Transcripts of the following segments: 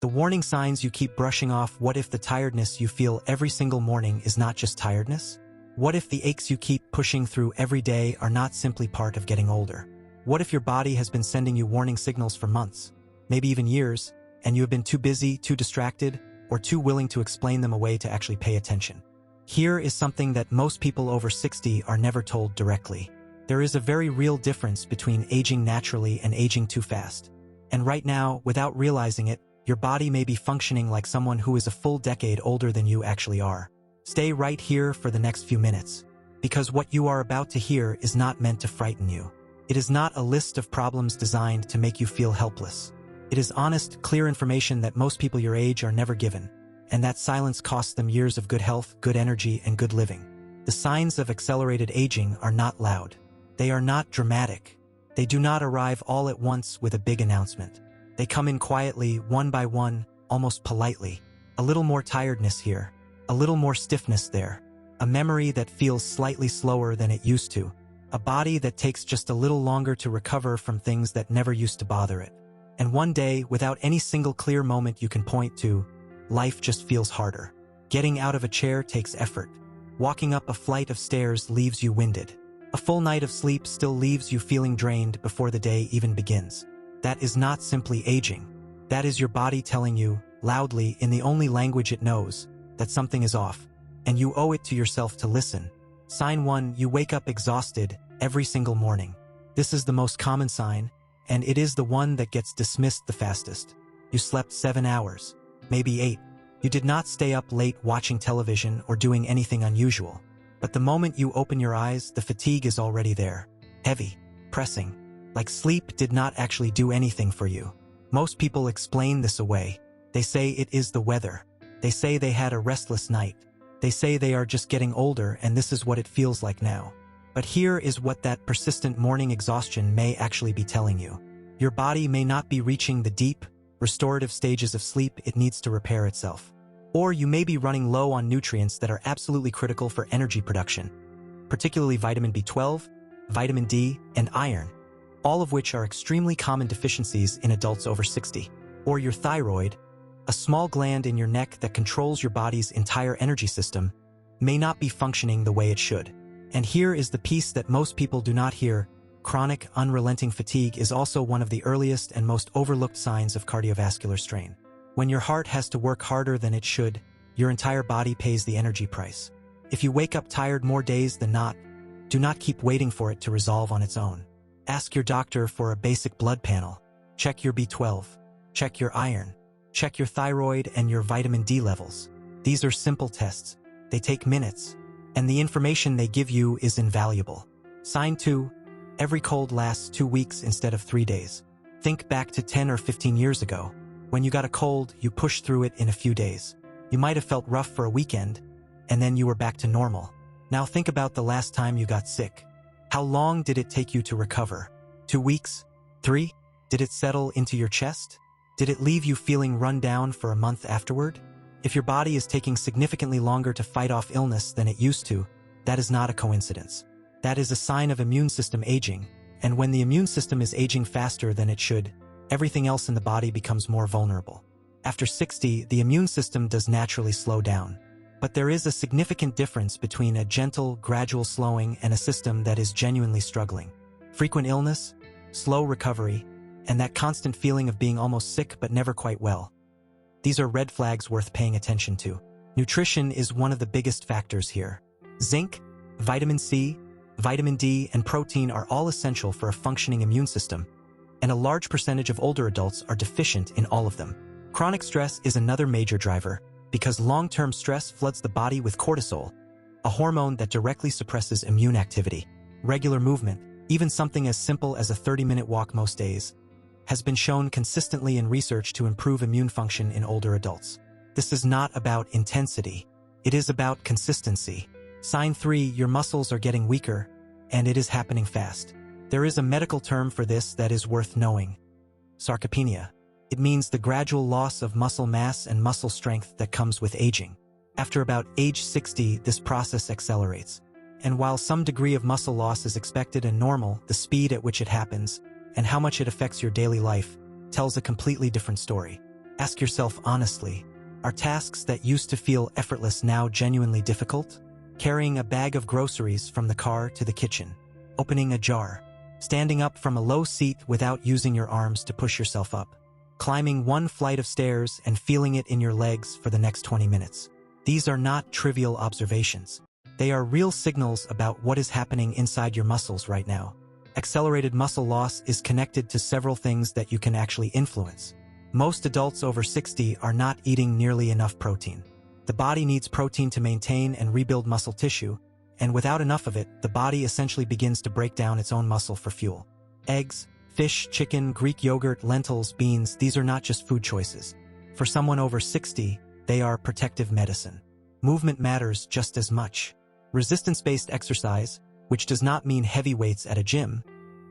The warning signs you keep brushing off. What if the tiredness you feel every single morning is not just tiredness? What if the aches you keep pushing through every day are not simply part of getting older? What if your body has been sending you warning signals for months, maybe even years, and you have been too busy, too distracted, or too willing to explain them away to actually pay attention? Here is something that most people over 60 are never told directly. There is a very real difference between aging naturally and aging too fast. And right now, without realizing it, your body may be functioning like someone who is a full decade older than you actually are. Stay right here for the next few minutes, because what you are about to hear is not meant to frighten you. It is not a list of problems designed to make you feel helpless. It is honest, clear information that most people your age are never given, and that silence costs them years of good health, good energy, and good living. The signs of accelerated aging are not loud. They are not dramatic. They do not arrive all at once with a big announcement. They come in quietly, one by one, almost politely. A little more tiredness here, a little more stiffness there, a memory that feels slightly slower than it used to, a body that takes just a little longer to recover from things that never used to bother it. And one day, without any single clear moment you can point to, life just feels harder. Getting out of a chair takes effort. Walking up a flight of stairs leaves you winded. A full night of sleep still leaves you feeling drained before the day even begins. That is not simply aging. That is your body telling you, loudly, in the only language it knows, that something is off, and you owe it to yourself to listen. Sign 1, you wake up exhausted every single morning. This is the most common sign, and it is the one that gets dismissed the fastest. You slept 7 hours, maybe 8. You did not stay up late watching television or doing anything unusual. But the moment you open your eyes, the fatigue is already there. Heavy, pressing, like sleep did not actually do anything for you. Most people explain this away. They say it is the weather. They say they had a restless night. They say they are just getting older and this is what it feels like now. But here is what that persistent morning exhaustion may actually be telling you. Your body may not be reaching the deep, restorative stages of sleep it needs to repair itself. Or you may be running low on nutrients that are absolutely critical for energy production, particularly vitamin B12, vitamin D, and iron, all of which are extremely common deficiencies in adults over 60. Or your thyroid, a small gland in your neck that controls your body's entire energy system, may not be functioning the way it should. And here is the piece that most people do not hear. Chronic, unrelenting fatigue is also one of the earliest and most overlooked signs of cardiovascular strain. When your heart has to work harder than it should, your entire body pays the energy price. If you wake up tired more days than not, do not keep waiting for it to resolve on its own. Ask your doctor for a basic blood panel. Check your B12. Check your iron. Check your thyroid and your vitamin D levels. These are simple tests. They take minutes. And the information they give you is invaluable. Sign 2. Every cold lasts 2 weeks instead of 3 days. Think back to 10 or 15 years ago. When you got a cold, you pushed through it in a few days. You might have felt rough for a weekend, and then you were back to normal. Now think about the last time you got sick. How long did it take you to recover? 2 weeks? 3? Did it settle into your chest? Did it leave you feeling run down for a month afterward? If your body is taking significantly longer to fight off illness than it used to, that is not a coincidence. That is a sign of immune system aging, and when the immune system is aging faster than it should, everything else in the body becomes more vulnerable. After 60, the immune system does naturally slow down. But there is a significant difference between a gentle, gradual slowing and a system that is genuinely struggling. Frequent illness, slow recovery, and that constant feeling of being almost sick but never quite well. These are red flags worth paying attention to. Nutrition is one of the biggest factors here. Zinc, vitamin C, vitamin D, and protein are all essential for a functioning immune system, and a large percentage of older adults are deficient in all of them. Chronic stress is another major driver, because long-term stress floods the body with cortisol, a hormone that directly suppresses immune activity. Regular movement, even something as simple as a 30-minute walk most days, has been shown consistently in research to improve immune function in older adults. This is not about intensity. It is about consistency. Sign 3, your muscles are getting weaker, and it is happening fast. There is a medical term for this that is worth knowing. Sarcopenia. It means the gradual loss of muscle mass and muscle strength that comes with aging. After about age 60, this process accelerates. And while some degree of muscle loss is expected and normal, the speed at which it happens and how much it affects your daily life tells a completely different story. Ask yourself honestly, are tasks that used to feel effortless now genuinely difficult? Carrying a bag of groceries from the car to the kitchen, opening a jar, standing up from a low seat without using your arms to push yourself up, climbing one flight of stairs and feeling it in your legs for the next 20 minutes. These are not trivial observations. They are real signals about what is happening inside your muscles right now. Accelerated muscle loss is connected to several things that you can actually influence. Most adults over 60 are not eating nearly enough protein. The body needs protein to maintain and rebuild muscle tissue, and without enough of it, the body essentially begins to break down its own muscle for fuel. Eggs, fish, chicken, Greek yogurt, lentils, beans, these are not just food choices. For someone over 60, they are protective medicine. Movement matters just as much. Resistance-based exercise, which does not mean heavy weights at a gym,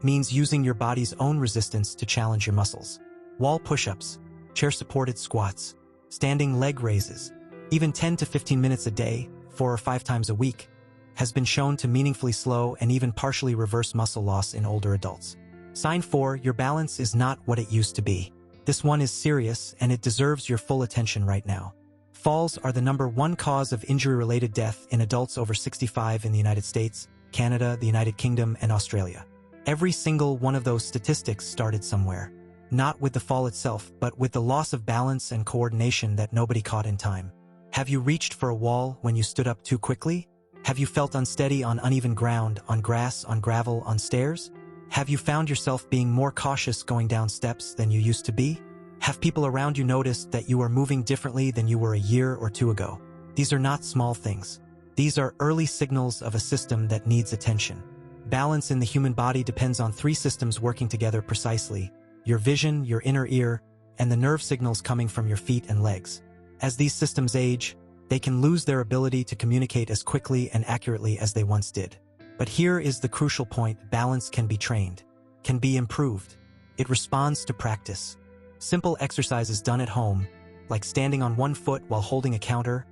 means using your body's own resistance to challenge your muscles. Wall push-ups, chair-supported squats, standing leg raises, even 10 to 15 minutes a day, 4 or 5 times a week, has been shown to meaningfully slow and even partially reverse muscle loss in older adults. Sign 4, your balance is not what it used to be. This one is serious and it deserves your full attention right now. Falls are the #1 cause of injury-related death in adults over 65 in the United States, Canada, the United Kingdom, and Australia. Every single one of those statistics started somewhere. Not with the fall itself, but with the loss of balance and coordination that nobody caught in time. Have you reached for a wall when you stood up too quickly? Have you felt unsteady on uneven ground, on grass, on gravel, on stairs? Have you found yourself being more cautious going down steps than you used to be? Have people around you noticed that you are moving differently than you were a year or 2 ago? These are not small things. These are early signals of a system that needs attention. Balance in the human body depends on 3 systems working together precisely: your vision, your inner ear, and the nerve signals coming from your feet and legs. As these systems age, they can lose their ability to communicate as quickly and accurately as they once did. But here is the crucial point: balance can be trained, can be improved. It responds to practice. Simple exercises done at home, like standing on one foot while holding a counter,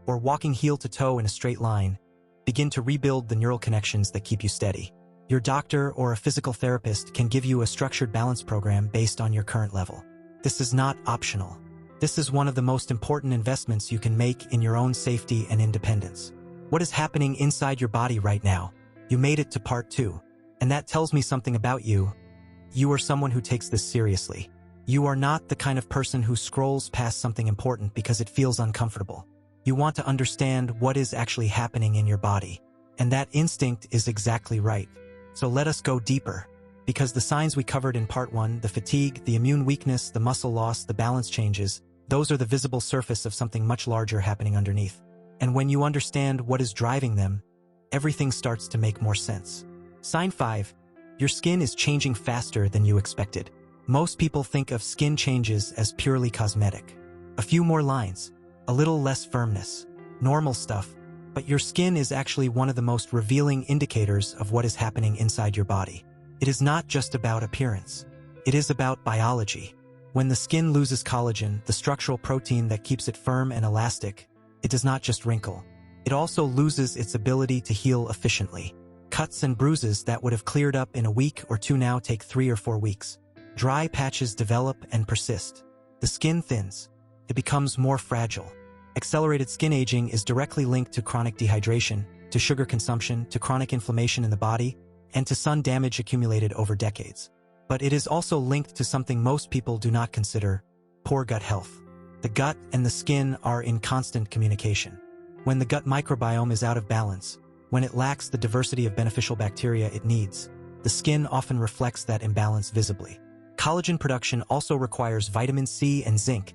or walking heel to toe in a straight line, begin to rebuild the neural connections that keep you steady. Your doctor or a physical therapist can give you a structured balance program based on your current level. This is not optional. This is one of the most important investments you can make in your own safety and independence. What is happening inside your body right now? You made it to part 2. And that tells me something about you. You are someone who takes this seriously. You are not the kind of person who scrolls past something important because it feels uncomfortable. You want to understand what is actually happening in your body. And that instinct is exactly right. So let us go deeper. Because the signs we covered in part 1, the fatigue, the immune weakness, the muscle loss, the balance changes, those are the visible surface of something much larger happening underneath. And when you understand what is driving them, everything starts to make more sense. Sign 5. Your skin is changing faster than you expected. Most people think of skin changes as purely cosmetic. A few more lines, a little less firmness, normal stuff, but your skin is actually one of the most revealing indicators of what is happening inside your body. It is not just about appearance. It is about biology. When the skin loses collagen, the structural protein that keeps it firm and elastic, it does not just wrinkle. It also loses its ability to heal efficiently. Cuts and bruises that would have cleared up in a week or 2 now take 3 or 4 weeks. Dry patches develop and persist. The skin thins. It becomes more fragile. Accelerated skin aging is directly linked to chronic dehydration, to sugar consumption, to chronic inflammation in the body, and to sun damage accumulated over decades. But it is also linked to something most people do not consider: poor gut health. The gut and the skin are in constant communication. When the gut microbiome is out of balance, when it lacks the diversity of beneficial bacteria it needs, the skin often reflects that imbalance visibly. Collagen production also requires vitamin C and zinc,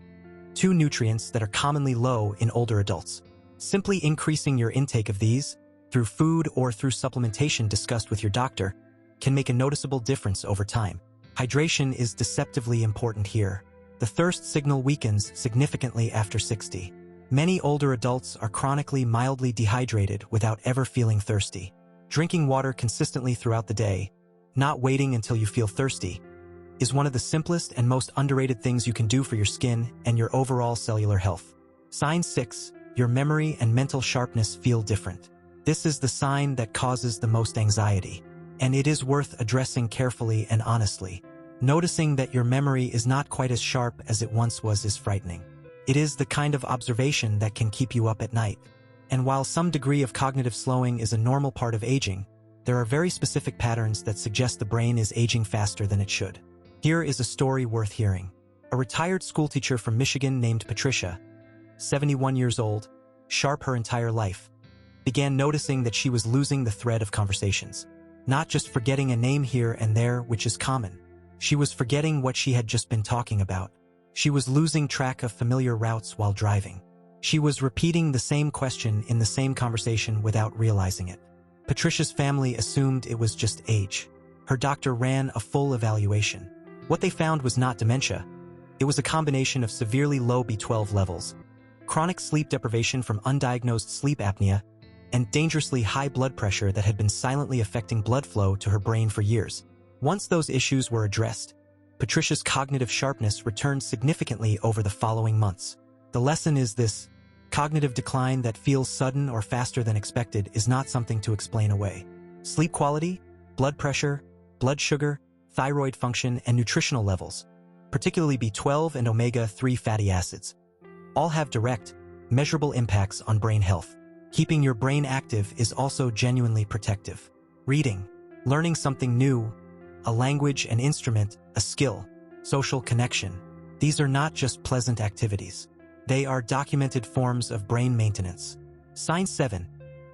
2 nutrients that are commonly low in older adults. Simply increasing your intake of these, through food or through supplementation discussed with your doctor, can make a noticeable difference over time. Hydration is deceptively important here. The thirst signal weakens significantly after 60. Many older adults are chronically mildly dehydrated without ever feeling thirsty. Drinking water consistently throughout the day, not waiting until you feel thirsty, is one of the simplest and most underrated things you can do for your skin and your overall cellular health. Sign 6. Your memory and mental sharpness feel different. This is the sign that causes the most anxiety, and it is worth addressing carefully and honestly. Noticing that your memory is not quite as sharp as it once was is frightening. It is the kind of observation that can keep you up at night. And while some degree of cognitive slowing is a normal part of aging, there are very specific patterns that suggest the brain is aging faster than it should. Here is a story worth hearing. A retired schoolteacher from Michigan named Patricia, 71 years old, sharp her entire life, began noticing that she was losing the thread of conversations. Not just forgetting a name here and there, which is common. She was forgetting what she had just been talking about. She was losing track of familiar routes while driving. She was repeating the same question in the same conversation without realizing it. Patricia's family assumed it was just age. Her doctor ran a full evaluation. What they found was not dementia. It was a combination of severely low B12 levels, chronic sleep deprivation from undiagnosed sleep apnea, and dangerously high blood pressure that had been silently affecting blood flow to her brain for years. Once those issues were addressed, Patricia's cognitive sharpness returned significantly over the following months. The lesson is this: cognitive decline that feels sudden or faster than expected is not something to explain away. Sleep quality, blood pressure, blood sugar, thyroid function, and nutritional levels, particularly B12 and omega-3 fatty acids, all have direct, measurable impacts on brain health. Keeping your brain active is also genuinely protective. Reading, learning something new, a language, an instrument, a skill, social connection. These are not just pleasant activities. They are documented forms of brain maintenance. Sign 7.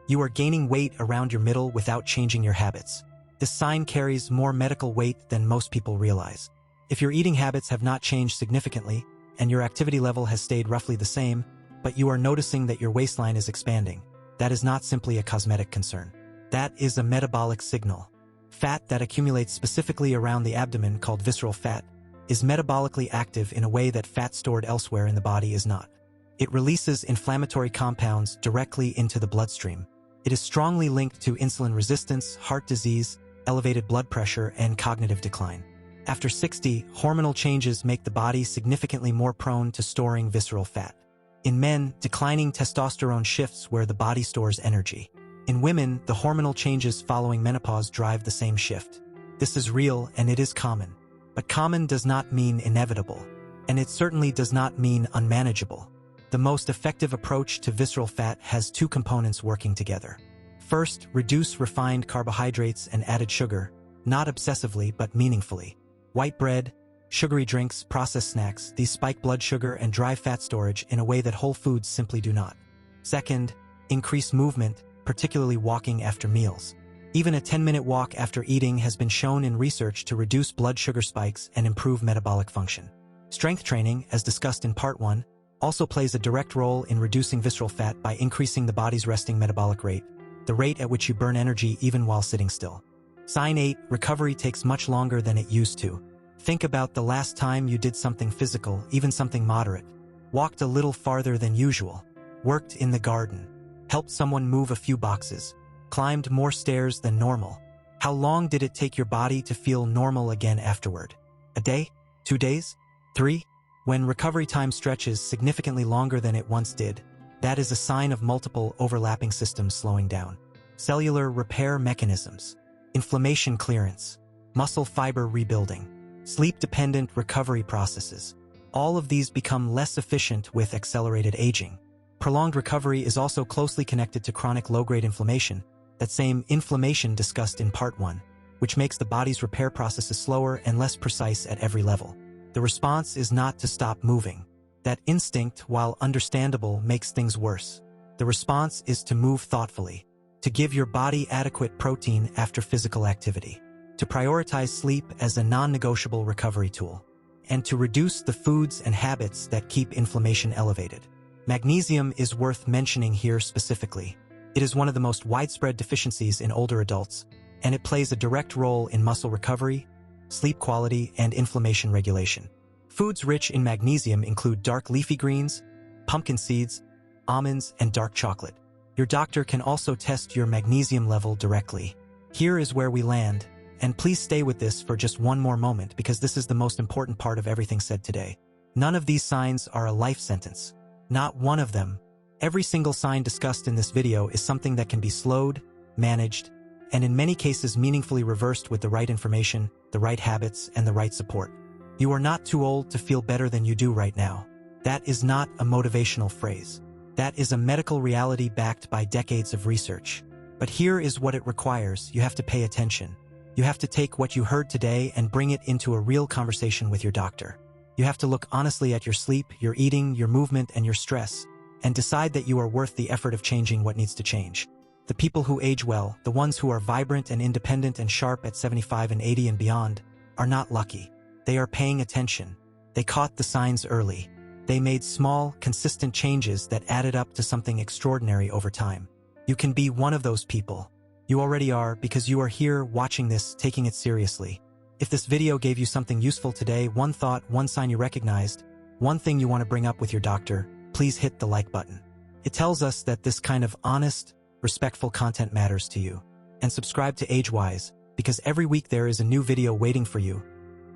You are gaining weight around your middle without changing your habits. This sign carries more medical weight than most people realize. If your eating habits have not changed significantly, and your activity level has stayed roughly the same, but you are noticing that your waistline is expanding, that is not simply a cosmetic concern. That is a metabolic signal. Fat that accumulates specifically around the abdomen, called visceral fat, is metabolically active in a way that fat stored elsewhere in the body is not. It releases inflammatory compounds directly into the bloodstream. It is strongly linked to insulin resistance, heart disease, elevated blood pressure, and cognitive decline. After 60, hormonal changes make the body significantly more prone to storing visceral fat. In men, declining testosterone shifts where the body stores energy. In women, the hormonal changes following menopause drive the same shift. This is real and it is common. But common does not mean inevitable, and it certainly does not mean unmanageable. The most effective approach to visceral fat has two components working together. First, reduce refined carbohydrates and added sugar, not obsessively but meaningfully. White bread, sugary drinks, processed snacks, these spike blood sugar and drive fat storage in a way that whole foods simply do not. Second, increase movement, particularly walking after meals. Even a 10-minute walk after eating has been shown in research to reduce blood sugar spikes and improve metabolic function. Strength training, as discussed in Part 1, also plays a direct role in reducing visceral fat by increasing the body's resting metabolic rate, the rate at which you burn energy even while sitting still. Sign 8. Recovery takes much longer than it used to. Think about the last time you did something physical, even something moderate. Walked a little farther than usual. Worked in the garden. Helped someone move a few boxes. Climbed more stairs than normal. How long did it take your body to feel normal again afterward? A day? 2 days? 3? When recovery time stretches significantly longer than it once did, that is a sign of multiple overlapping systems slowing down. Cellular repair mechanisms, inflammation clearance, muscle fiber rebuilding, sleep-dependent recovery processes. All of these become less efficient with accelerated aging. Prolonged recovery is also closely connected to chronic low-grade inflammation, that same inflammation discussed in Part 1, which makes the body's repair processes slower and less precise at every level. The response is not to stop moving. That instinct, while understandable, makes things worse. The response is to move thoughtfully, to give your body adequate protein after physical activity, to prioritize sleep as a non-negotiable recovery tool, and to reduce the foods and habits that keep inflammation elevated. Magnesium is worth mentioning here specifically. It is one of the most widespread deficiencies in older adults, and it plays a direct role in muscle recovery, sleep quality, and inflammation regulation. Foods rich in magnesium include dark leafy greens, pumpkin seeds, almonds, and dark chocolate. Your doctor can also test your magnesium level directly. Here is where we land, and please stay with this for just one more moment because this is the most important part of everything said today. None of these signs are a life sentence. Not one of them. Every single sign discussed in this video is something that can be slowed, managed, and in many cases meaningfully reversed with the right information, the right habits, and the right support. You are not too old to feel better than you do right now. That is not a motivational phrase. That is a medical reality backed by decades of research. But here is what it requires. You have to pay attention. You have to take what you heard today and bring it into a real conversation with your doctor. You have to look honestly at your sleep, your eating, your movement, and your stress, and decide that you are worth the effort of changing what needs to change. The people who age well, the ones who are vibrant and independent and sharp at 75 and 80 and beyond, are not lucky. They are paying attention. They caught the signs early. They made small, consistent changes that added up to something extraordinary over time. You can be one of those people. You already are, because you are here watching this, taking it seriously. If this video gave you something useful today, one thought, one sign you recognized, one thing you want to bring up with your doctor, please hit the like button. It tells us that this kind of honest, respectful content matters to you. And subscribe to AgeWise, because every week there is a new video waiting for you.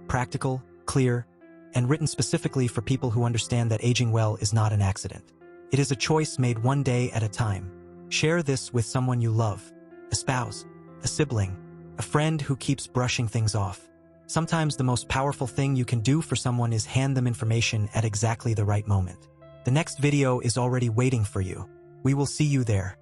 Practical, clear, and written specifically for people who understand that aging well is not an accident. It is a choice made one day at a time. Share this with someone you love, a spouse, a sibling, a friend who keeps brushing things off. Sometimes the most powerful thing you can do for someone is hand them information at exactly the right moment. The next video is already waiting for you. We will see you there.